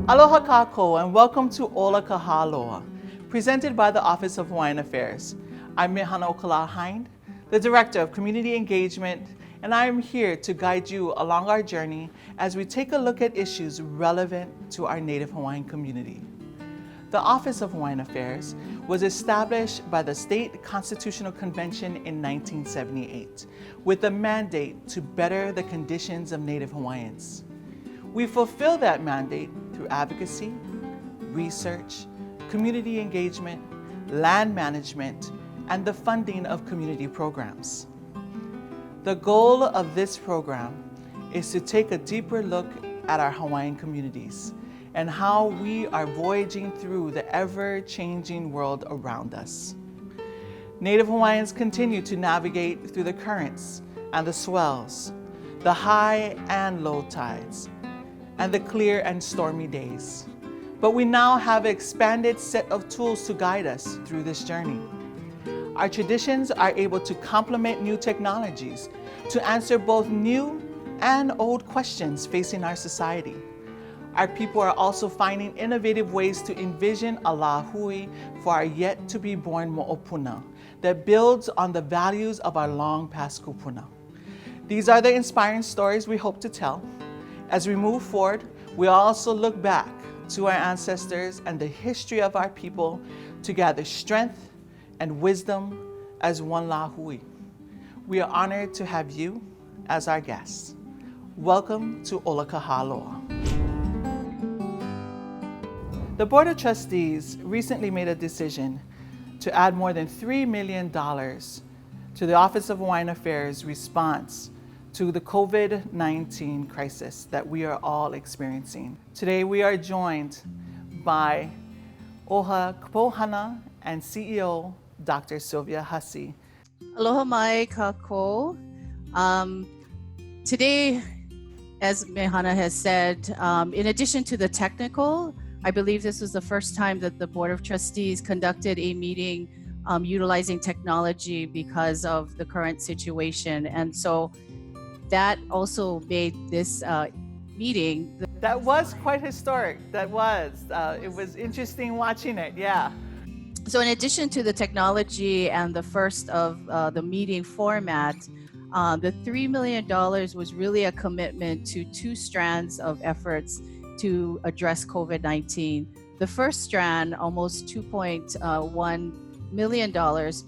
Aloha Kako and welcome to Ola Ka Hāloa, presented by the Office of Hawaiian Affairs. I'm Mehana Okalahind, the Director of Community Engagement, and I am here to guide you along our journey as we take a look at issues relevant to our Native Hawaiian community. The Office of Hawaiian Affairs was established by the State Constitutional Convention in 1978 with a mandate to better the conditions of Native Hawaiians. We fulfill that mandate through advocacy, research, community engagement, land management, and the funding of community programs. The goal of this program is to take a deeper look at our Hawaiian communities and how we are voyaging through the ever-changing world around us. Native Hawaiians continue to navigate through the currents and the swells, the high and low tides, and the clear and stormy days. But we now have an expanded set of tools to guide us through this journey. Our traditions are able to complement new technologies to answer both new and old questions facing our society. Our people are also finding innovative ways to envision a lahui for our yet-to-be-born mo'opuna that builds on the values of our long-past kupuna. These are the inspiring stories we hope to tell. As we move forward, we also look back to our ancestors and the history of our people to gather strength and wisdom as one lahui. We are honored to have you as our guests. Welcome to Ola Ka Hāloa. The Board of Trustees recently made a decision to add more than $3 million to the Office of Hawaiian Affairs response to the COVID-19 crisis that we are all experiencing. Today we are joined by OHA Kapohana and CEO Dr. Sylvia Hussey. Aloha mai kako. Today, as Mehana has said, in addition to the technical, I believe this was the first time that the Board of Trustees conducted a meeting utilizing technology because of the current situation. And so that also made this meeting. That was quite historic. It was interesting watching it, yeah. So in addition to the technology and the first of the meeting format, the $3 million was really a commitment to two strands of efforts to address COVID-19. The first strand, almost $2.1 million,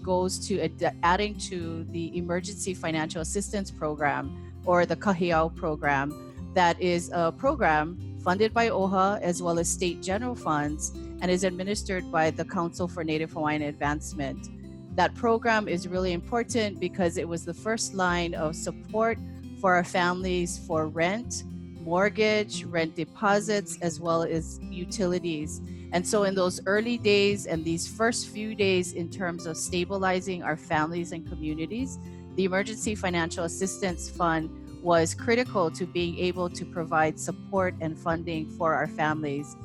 goes to adding to the Emergency Financial Assistance Program, or the Kahiao program. That is a program funded by OHA as well as state general funds and is administered by the Council for Native Hawaiian Advancement. That program is really important because it was the first line of support for our families for rent, mortgage, rent deposits, as well as utilities. And so in those early days and these first few days in terms of stabilizing our families and communities, the Emergency Financial Assistance Fund was critical to being able to provide support and funding for our families.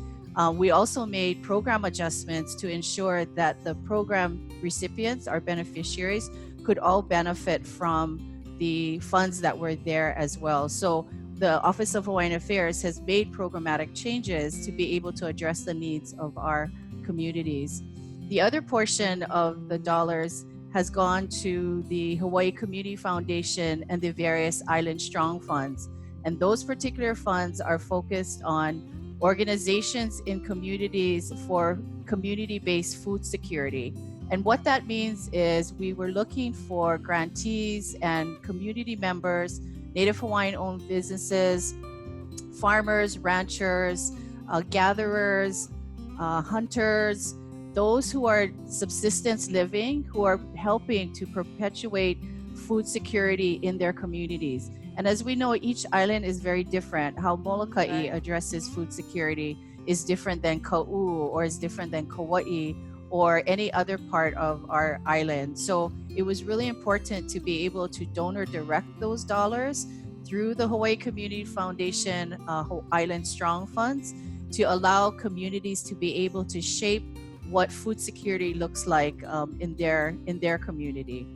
We also made program adjustments to ensure that the program recipients, our beneficiaries, could all benefit from the funds that were there as well. So the Office of Hawaiian Affairs has made programmatic changes to be able to address the needs of our communities. The other portion of the dollars has gone to the Hawaii Community Foundation and the various Island Strong funds. And those particular funds are focused on organizations in communities for community-based food security. And what that means is we were looking for grantees and community members, Native Hawaiian-owned businesses, farmers, ranchers, gatherers, hunters, those who are subsistence living, who are helping to perpetuate food security in their communities. And as we know, each island is very different. How Molokai addresses food security is different than Ka'u or is different than Kauai or any other part of our island. So it was really important to be able to donor direct those dollars through the Hawaii Community Foundation Island Strong funds to allow communities to be able to shape what food security looks like in their community.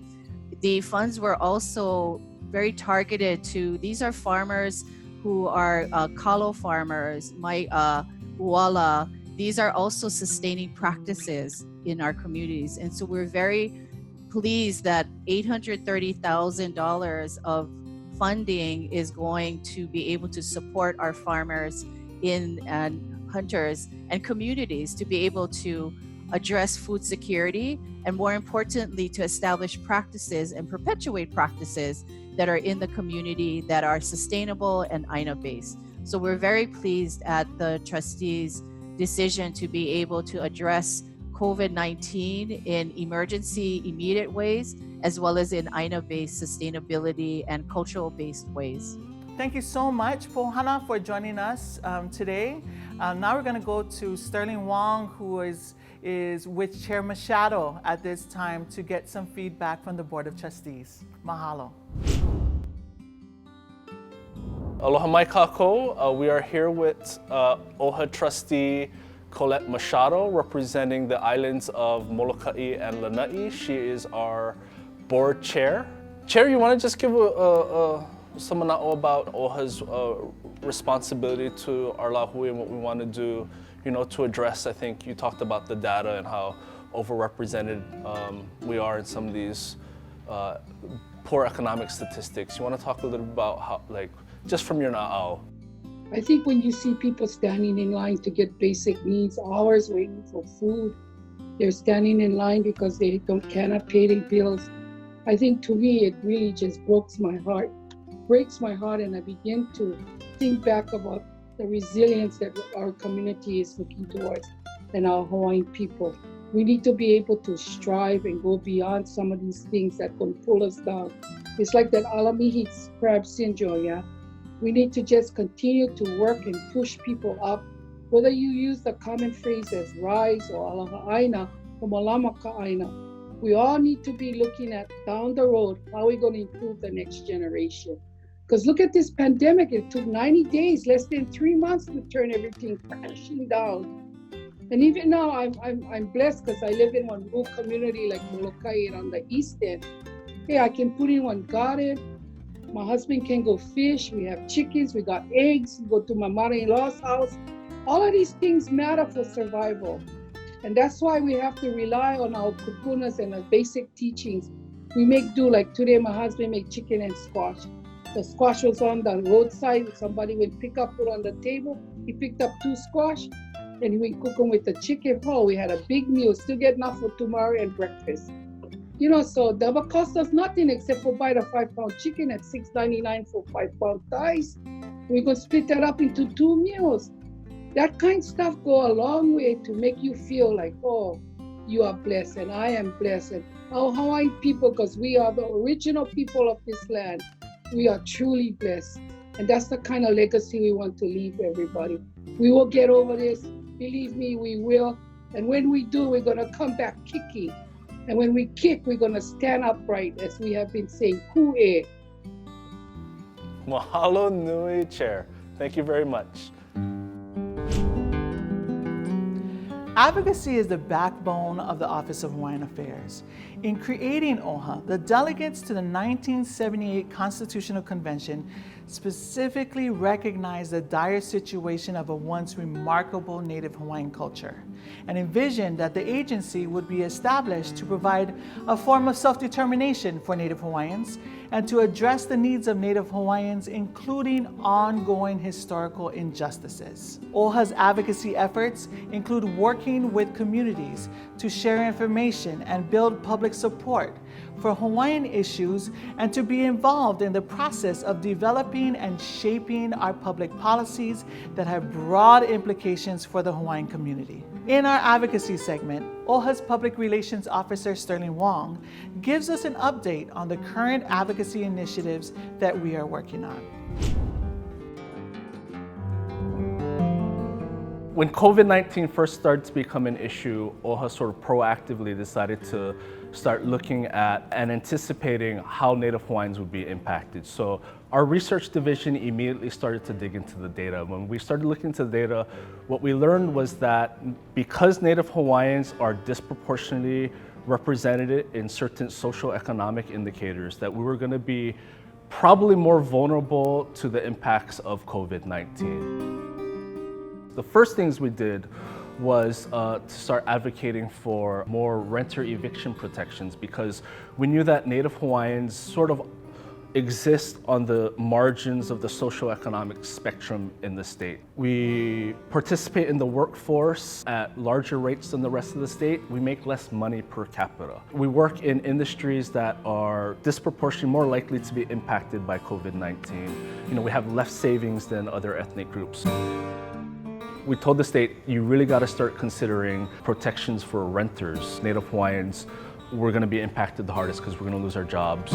The funds were also very targeted to, these are farmers who are kalo farmers, Wala, these are also sustaining practices in our communities. And so we're very pleased that $830,000 of funding is going to be able to support our farmers and hunters and communities to be able to address food security, and more importantly, to establish practices and perpetuate practices that are in the community that are sustainable and INA-based. So we're very pleased at the trustees' decision to be able to address COVID-19 in emergency, immediate ways, as well as in INA-based sustainability and cultural-based ways. Thank you so much, Pohana, for joining us today. Now we're going to go to Sterling Wong, who is with Chair Machado at this time to get some feedback from the Board of Trustees. Mahalo. Aloha mai kākou. We are here with OHA trustee Colette Machado, representing the islands of Molokai and Lanai. She is our board chair. Chair, you want to just give some mana'o about OHA's responsibility to our lahui and what we want to do, to address, I think you talked about the data and how overrepresented we are in some of these poor economic statistics. You want to talk a little about how, just from your na'au? I think when you see people standing in line to get basic needs, hours waiting for food, they're standing in line because they cannot pay their bills. I think to me, it really just breaks my heart, and I begin to think back about the resilience that our community is looking towards and our Hawaiian people. We need to be able to strive and go beyond some of these things that can pull us down. It's like that Alamihi crab syndrome, yeah? We need to just continue to work and push people up. Whether you use the common phrases rise or aloha aina or malama ka aina, we all need to be looking at down the road, how are we going to improve the next generation? Because look at this pandemic, it took 90 days, less than 3 months to turn everything crashing down. And even now, I'm blessed because I live in one rural community like Molokai on the east end. Hey, I can put in one garden. My husband can go fish. We have chickens. We got eggs. We go to my mother-in-law's house. All of these things matter for survival. And that's why we have to rely on our kupunas and our basic teachings. We make do, like today my husband made chicken and squash. The squash was on the roadside. Somebody would pick up, put on the table. He picked up 2 squash and we cook them with the chicken. Oh, we had a big meal. Still get enough for tomorrow and breakfast. So double cost us nothing except for buy the 5-pound chicken at $6.99 for 5-pound thighs. We're going to split that up into 2 meals. That kind of stuff go a long way to make you feel like, oh, you are blessed and I am blessed. And our Hawaiian people, because we are the original people of this land, we are truly blessed. And that's the kind of legacy we want to leave everybody. We will get over this. Believe me, we will. And when we do, we're going to come back kicking. And when we kick, we're going to stand upright, as we have been saying, Ku'e. Mahalo nui, Chair. Thank you very much. Advocacy is the backbone of the Office of Hawaiian Affairs. In creating OHA, the delegates to the 1978 Constitutional Convention specifically recognized the dire situation of a once remarkable Native Hawaiian culture and envisioned that the agency would be established to provide a form of self-determination for Native Hawaiians and to address the needs of Native Hawaiians, including ongoing historical injustices. OHA's advocacy efforts include working with communities to share information and build public support for Hawaiian issues and to be involved in the process of developing and shaping our public policies that have broad implications for the Hawaiian community. In our advocacy segment, OHA's Public Relations Officer Sterling Wong gives us an update on the current advocacy initiatives that we are working on. When COVID-19 first started to become an issue, OHA sort of proactively decided to start looking at and anticipating how Native Hawaiians would be impacted. So our research division immediately started to dig into the data. When we started looking into the data, what we learned was that because Native Hawaiians are disproportionately represented in certain socioeconomic indicators, that we were going to be probably more vulnerable to the impacts of COVID-19. The first things we did was to start advocating for more renter eviction protections, because we knew that Native Hawaiians sort of exist on the margins of the socioeconomic spectrum in the state. We participate in the workforce at larger rates than the rest of the state. We make less money per capita. We work in industries that are disproportionately more likely to be impacted by COVID-19. We have less savings than other ethnic groups. We told the state, you really got to start considering protections for renters. Native Hawaiians, we're going to be impacted the hardest because we're going to lose our jobs.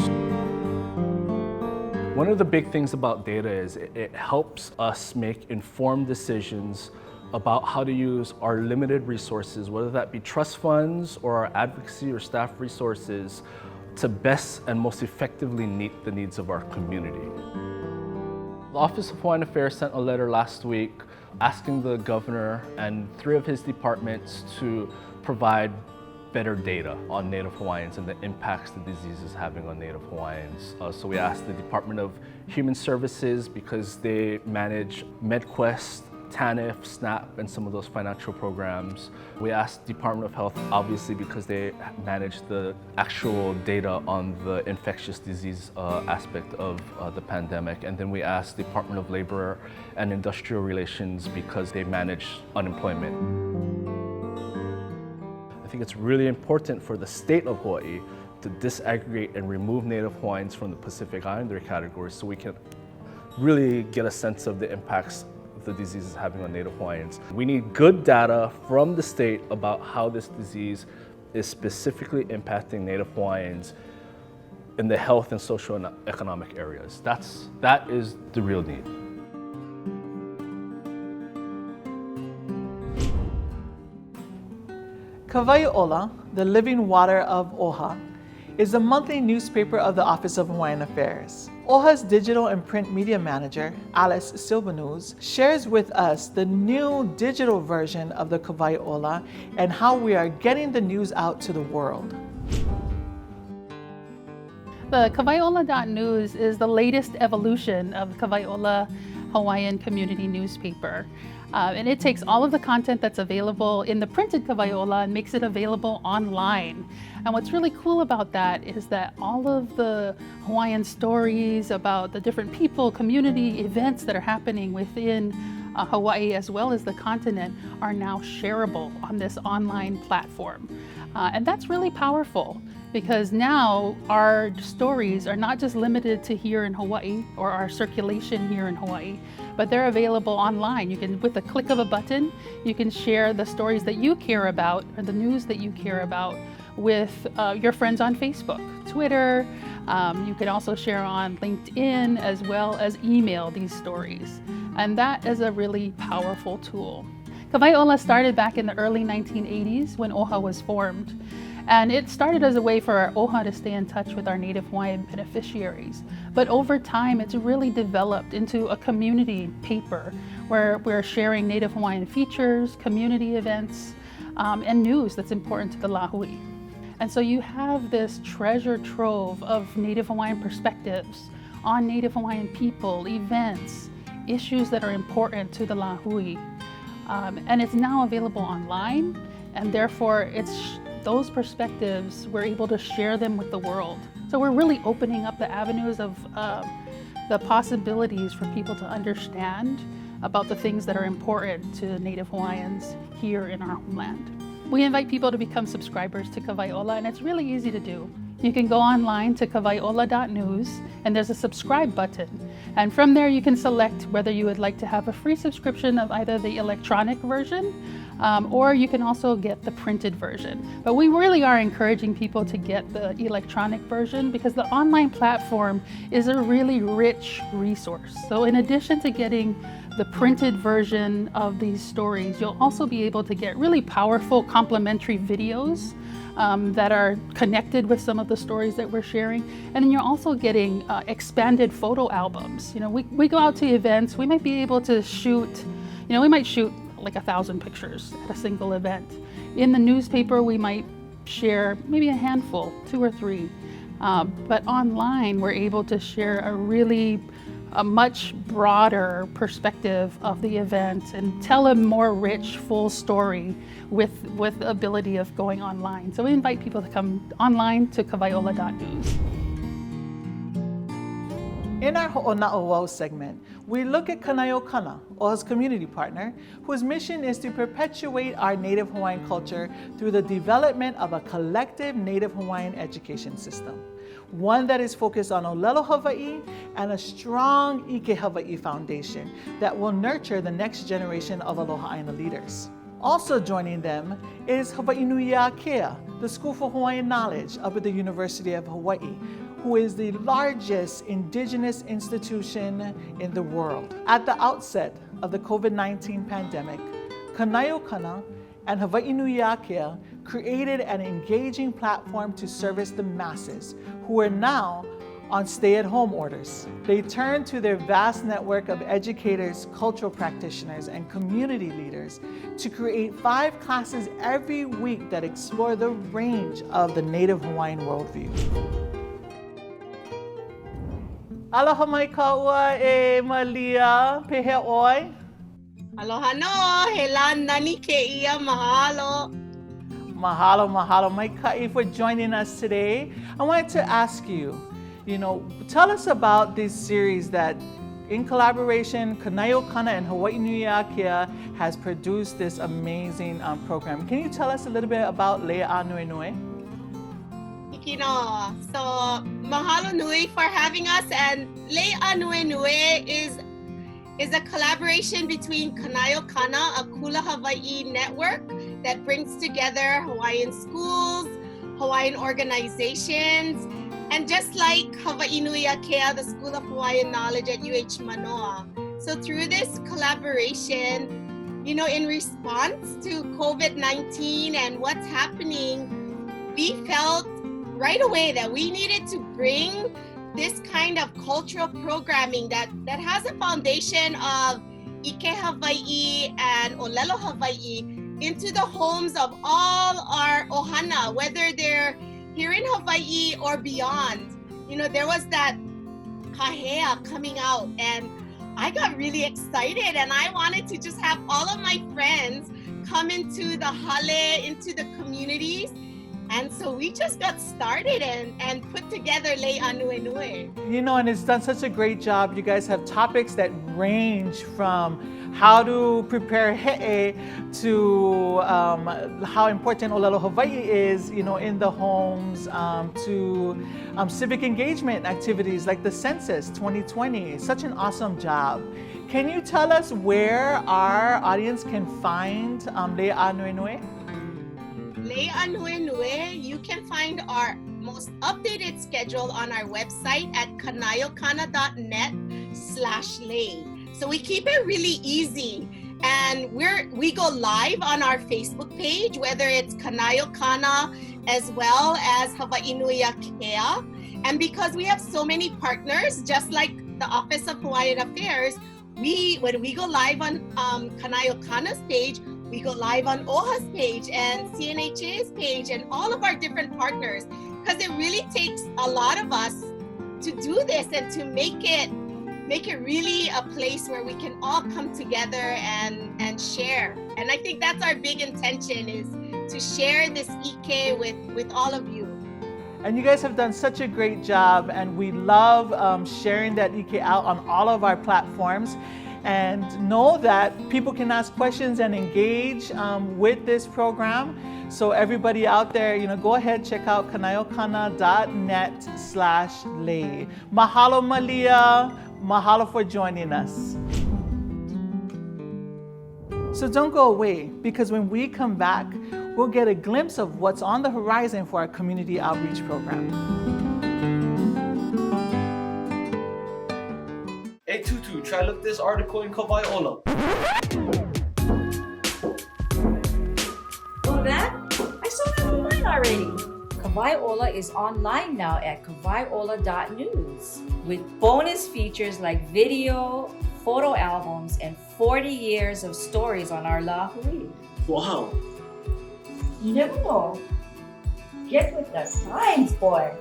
One of the big things about data is it helps us make informed decisions about how to use our limited resources, whether that be trust funds or our advocacy or staff resources, to best and most effectively meet the needs of our community. The Office of Hawaiian Affairs sent a letter last week asking the governor and 3 of his departments to provide better data on Native Hawaiians and the impacts the disease is having on Native Hawaiians. So we asked the Department of Human Services, because they manage MedQuest, TANF, SNAP, and some of those financial programs. We asked Department of Health, obviously, because they manage the actual data on the infectious disease aspect of the pandemic. And then we asked Department of Labor and Industrial Relations, because they manage unemployment. I think it's really important for the state of Hawaii to disaggregate and remove Native Hawaiians from the Pacific Islander category, so we can really get a sense of the impacts the disease is having on Native Hawaiians. We need good data from the state about how this disease is specifically impacting Native Hawaiians in the health and social and economic areas. That is the real need. Kawaiʻola, the living water of OHA, is the monthly newspaper of the Office of Hawaiian Affairs. OHA's digital and print media manager, Alice Silvanus, shares with us the new digital version of the Kawaiʻola and how we are getting the news out to the world. The Kawaiʻola.news is the latest evolution of the Kawaiʻola Hawaiian community newspaper. And it takes all of the content that's available in the printed Kawaiʻola and makes it available online. And what's really cool about that is that all of the Hawaiian stories about the different people, community, events that are happening within Hawaii as well as the continent are now shareable on this online platform. And that's really powerful, because now our stories are not just limited to here in Hawaii or our circulation here in Hawaii, but they're available online. You can, with the click of a button, you can share the stories that you care about or the news that you care about with your friends on Facebook, Twitter. You can also share on LinkedIn, as well as email these stories. And that is a really powerful tool. Kawaiʻola started back in the early 1980s when OHA was formed. And it started as a way for our OHA to stay in touch with our Native Hawaiian beneficiaries. But over time, it's really developed into a community paper where we're sharing Native Hawaiian features, community events, and news that's important to the Lahui. And so you have this treasure trove of Native Hawaiian perspectives on Native Hawaiian people, events, issues that are important to the Lahui. And it's now available online, and therefore those perspectives, we're able to share them with the world. So we're really opening up the avenues of the possibilities for people to understand about the things that are important to Native Hawaiians here in our homeland. We invite people to become subscribers to Kawaiʻola, and it's really easy to do. You can go online to kawaiʻola.news, and there's a subscribe button. And from there you can select whether you would like to have a free subscription of either the electronic version, or you can also get the printed version. But we really are encouraging people to get the electronic version, because the online platform is a really rich resource. So in addition to getting the printed version of these stories, you'll also be able to get really powerful complementary videos that are connected with some of the stories that we're sharing. And then you're also getting expanded photo albums. We go out to events, we might be able to shoot, we might shoot like 1,000 pictures at a single event. In the newspaper, we might share maybe a handful, 2 or 3. But online, we're able to share a really a much broader perspective of the event and tell a more rich, full story with the ability of going online. So we invite people to come online to kavaiola.news. In our Ho'ona'o segment, we look at Kanaio Kana, OHA's community partner, whose mission is to perpetuate our Native Hawaiian culture through the development of a collective Native Hawaiian education system, one that is focused on Olelo Hawaii and a strong Ike Hawaii foundation that will nurture the next generation of Aloha Aina leaders. Also joining them is Hawaii Nui Akea, the School for Hawaiian Knowledge up at the University of Hawaii, who is the largest indigenous institution in the world. At the outset of the COVID-19 pandemic, Kanaio Kana and Hawaii Nui Akea created an engaging platform to service the masses who are now on stay-at-home orders. They turned to their vast network of educators, cultural practitioners, and community leaders to create 5 classes every week that explore the range of the Native Hawaiian worldview. Aloha mai kaua e Malia pehe oi. Aloha no, he la nani ke ia mahalo. Mahalo, mahalo mai ka'i for joining us today. I wanted to ask you, tell us about this series that in collaboration, Kanaio Kana and Hawaii Nui Akea has produced this amazing program. Can you tell us a little bit about Le'a Nui Nui? Ikino. So, mahalo nui for having us, and Le'a Nui Nui is a collaboration between Kanaio Kana, a Kula Hawaii network that brings together Hawaiian schools, Hawaiian organizations, and just like Hawaii Nui Akea, the School of Hawaiian Knowledge at UH Manoa. So through this collaboration, in response to COVID-19 and what's happening, we felt right away that we needed to bring this kind of cultural programming that has a foundation of Ike Hawaii and Olelo Hawaii into the homes of all our ohana, whether they're here in Hawaii or beyond. There was that kahea coming out, and I got really excited, and I wanted to just have all of my friends come into the hale, into the communities. And so we just got started and put together Le'a Nui Nui. And it's done such a great job. You guys have topics that range from how to prepare he'e to how important Olelo Hawaii is, in the homes, to civic engagement activities like the Census 2020. Such an awesome job. Can you tell us where our audience can find Le'a Nui Nui? Le'a Nui Nui, you can find our most updated schedule on our website at kanaiokana.net/lei. So we keep it really easy, and we go live on our Facebook page, whether it's Kanaio Kana as well as Hawaii Nui Akea. And because we have so many partners, just like the Office of Hawaiian Affairs, when we go live on Kanaio Kana's page, we go live on OHA's page and CNHA's page and all of our different partners, because it really takes a lot of us to do this and to make it really a place where we can all come together and share. And I think that's our big intention, is to share this Ike with all of you. And you guys have done such a great job, and we love sharing that Ike out on all of our platforms. And know that people can ask questions and engage with this program. So everybody out there, go ahead, check out kanaiokana.net/lei. Mahalo Malia, mahalo for joining us. So don't go away, because when we come back, we'll get a glimpse of what's on the horizon for our community outreach program. Hey Tutu, try look this article in Kawaiola. Oh, that? I saw that online already. Kawaiola is online now at kavaiola.news with bonus features like video, photo albums, and 40 years of stories on our lahui. Wow. You never know. Get with the times, boy.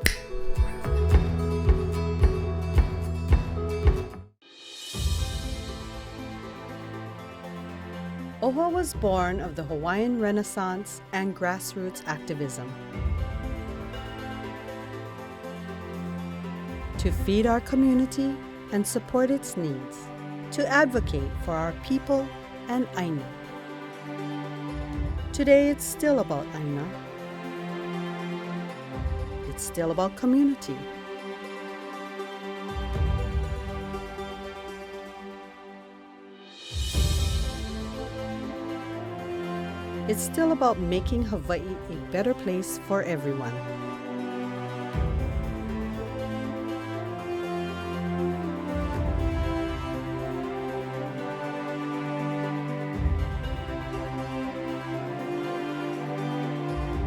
OHA was born of the Hawaiian Renaissance and grassroots activism. To feed our community and support its needs, to advocate for our people and Aina. Today it's still about Aina. It's still about community. It's still about making Hawaii a better place for everyone.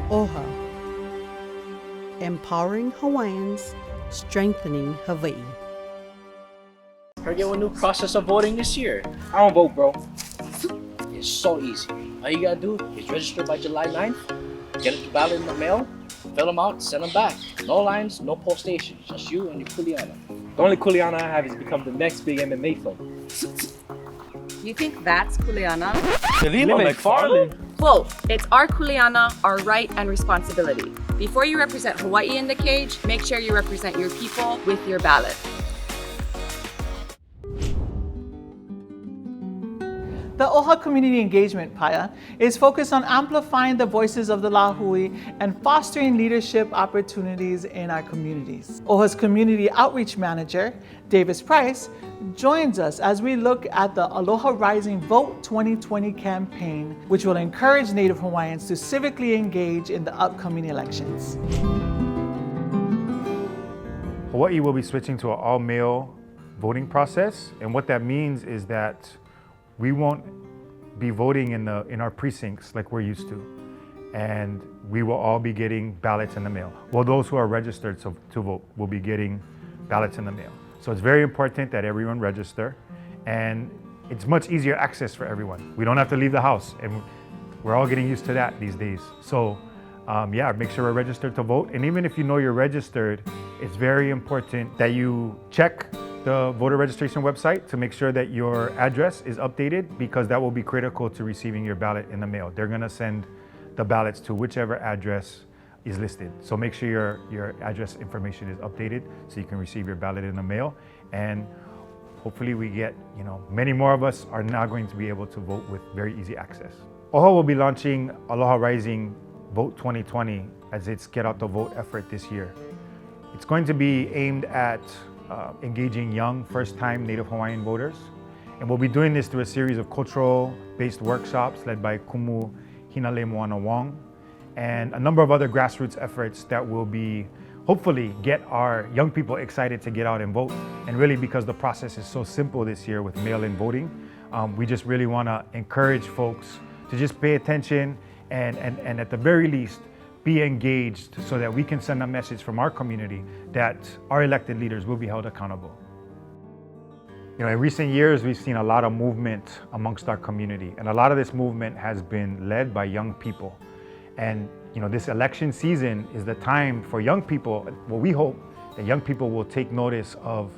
OHA, empowering Hawaiians, strengthening Hawaii. Heard you have a new process of voting this year. I don't vote, bro. It's so easy. All you gotta do is register by July 9th, get a ballot in the mail, fill them out, send them back. No lines, no poll stations, just you and your kuleana. The only kuleana I have is become the next big MMA fight. You think that's kuleana? Delima McFarland? Vote. It's our kuleana, our right and responsibility. Before you represent Hawaii in the cage, make sure you represent your people with your ballot. The OHA Community Engagement Paya is focused on amplifying the voices of the Lahui and fostering leadership opportunities in our communities. OHA's Community Outreach Manager, Davis Price, joins us as we look at the Aloha Rising Vote 2020 campaign, which will encourage Native Hawaiians to civically engage in the upcoming elections. Hawaii will be switching to an all-male voting process, and what that means is that we won't be voting in our precincts like we're used to, and we will all be getting ballots in the mail. Well, those who are registered to vote will be getting ballots in the mail. So it's very important that everyone register, and it's much easier access for everyone. We don't have to leave the house, and we're all getting used to that these days. So yeah, make sure we're registered to vote. And even if you know you're registered, it's very important that you check the voter registration website to make sure that your address is updated, because that will be critical to receiving your ballot in the mail. They're gonna send the ballots to whichever address is listed. So make sure your address information is updated so you can receive your ballot in the mail. And hopefully we get, many more of us are now going to be able to vote with very easy access. OHA will be launching Aloha Rising Vote 2020 as its Get Out the Vote effort this year. It's going to be aimed at engaging young, first-time Native Hawaiian voters. And we'll be doing this through a series of cultural-based workshops led by Kumu Hinale Moana Wong, and a number of other grassroots efforts that will be, hopefully, get our young people excited to get out and vote. And really, because the process is so simple this year with mail-in voting, we just really want to encourage folks to just pay attention and at the very least, be engaged so that we can send a message from our community that our elected leaders will be held accountable. In recent years, we've seen a lot of movement amongst our community, and a lot of this movement has been led by young people. And this election season is the time for young people. Well, we hope that young people will take notice of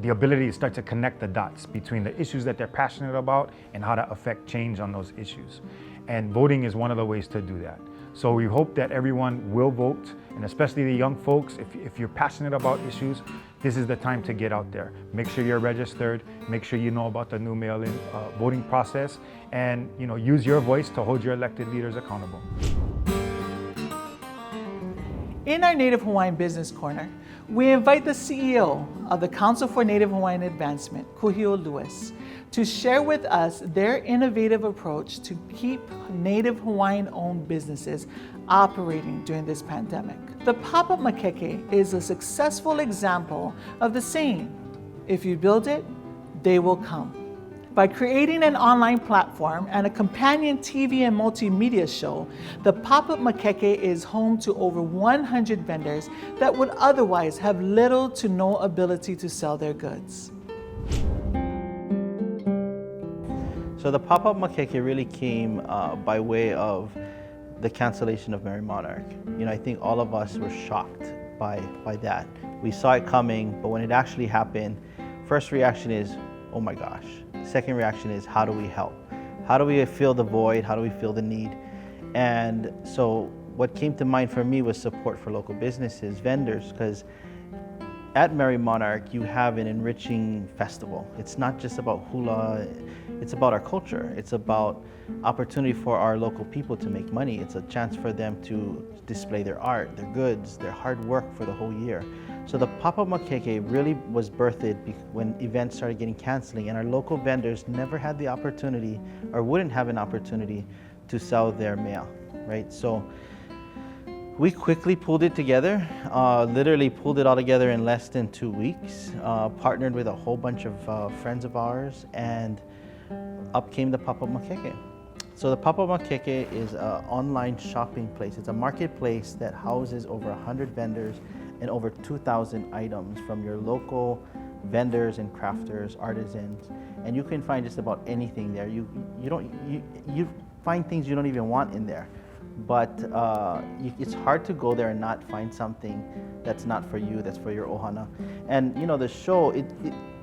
the ability to start to connect the dots between the issues that they're passionate about and how to affect change on those issues. And voting is one of the ways to do that. So we hope that everyone will vote, and especially the young folks, if you're passionate about issues, this is the time to get out there. Make sure you're registered, make sure you know about the new mail-in voting process, and use your voice to hold your elected leaders accountable. In our Native Hawaiian Business Corner, we invite the CEO of the Council for Native Hawaiian Advancement, Kuhio Lewis, to share with us their innovative approach to keep Native Hawaiian-owned businesses operating during this pandemic. The pop-up makeke is a successful example of the saying, if you build it, they will come. By creating an online platform and a companion TV and multimedia show, the pop-up makeke is home to over 100 vendors that would otherwise have little to no ability to sell their goods. So the pop-up makeke really came by way of the cancellation of Merry Monarch. I think all of us were shocked by that. We saw it coming, but when it actually happened, first reaction is, oh my gosh. Second reaction is, how do we help? How do we fill the void? How do we fill the need? And so what came to mind for me was support for local businesses, vendors, because at Merry Monarch, you have an enriching festival. It's not just about hula, it's about our culture. It's about opportunity for our local people to make money. It's a chance for them to display their art, their goods, their hard work for the whole year. So the Papa Makeke really was birthed when events started getting canceling, and our local vendors never had the opportunity or wouldn't have an opportunity to sell their mail, right? So we quickly pulled it together, literally pulled it all together in less than 2 weeks, partnered with a whole bunch of friends of ours, and up came the Papa Makeke. So the Papa Makeke is an online shopping place. It's a marketplace that houses over 100 vendors and over 2,000 items from your local vendors and crafters, artisans, and you can find just about anything there. You find things you don't even want in there, but it's hard to go there and not find something that's not for you, that's for your ohana. And you know, the show,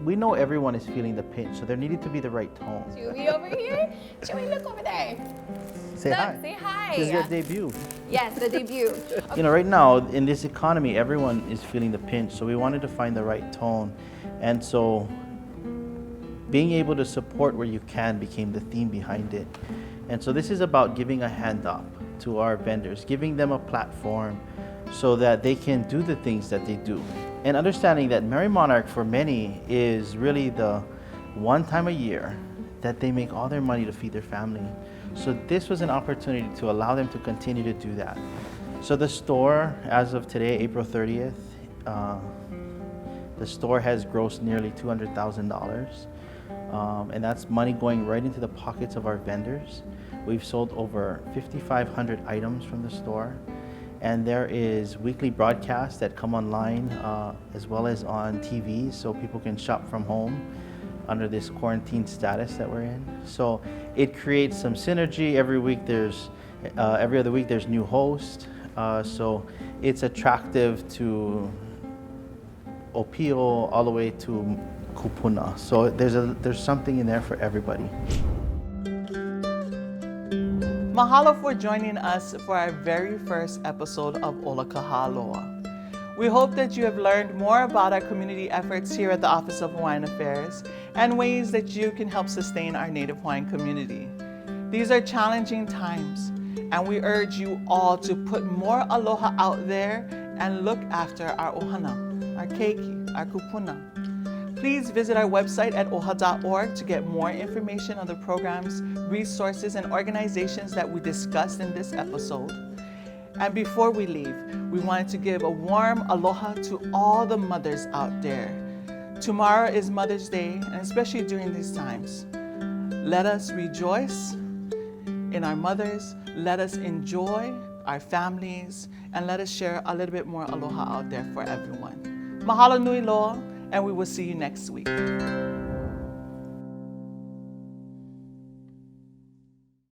we know everyone is feeling the pinch, so there needed to be the right tone. Chewy over here? Chewy, look over there. Say Look, hi. say hi. This is your debut. Yes, the debut. You know, right now in this economy, everyone is feeling the pinch, so we wanted to find the right tone. And so being able to support where you can became the theme behind it. And so this is about giving a hand up to our vendors, giving them a platform so that they can do the things that they do. And understanding that Merry Monarch for many is really the one time a year that they make all their money to feed their family. So this was an opportunity to allow them to continue to do that. So the store, as of today, April 30th, the store has grossed nearly $200,000. And that's money going right into the pockets of our vendors. We've sold over 5,500 items from the store. And there is weekly broadcasts that come online as well as on TV, so people can shop from home under this quarantine status that we're in. So it creates some synergy. Every other week there's new hosts. So it's attractive to Opio all the way to Kupuna. So there's something in there for everybody. Mahalo for joining us for our very first episode of Ola Ka Hāloa. We hope that you have learned more about our community efforts here at the Office of Hawaiian Affairs and ways that you can help sustain our Native Hawaiian community. These are challenging times, and we urge you all to put more aloha out there and look after our ohana, our keiki, our kupuna. Please visit our website at oha.org to get more information on the programs, resources, and organizations that we discussed in this episode. And before we leave, we wanted to give a warm aloha to all the mothers out there. Tomorrow is Mother's Day, and especially during these times, let us rejoice in our mothers, let us enjoy our families, and let us share a little bit more aloha out there for everyone. Mahalo nui loa, and we will see you next week.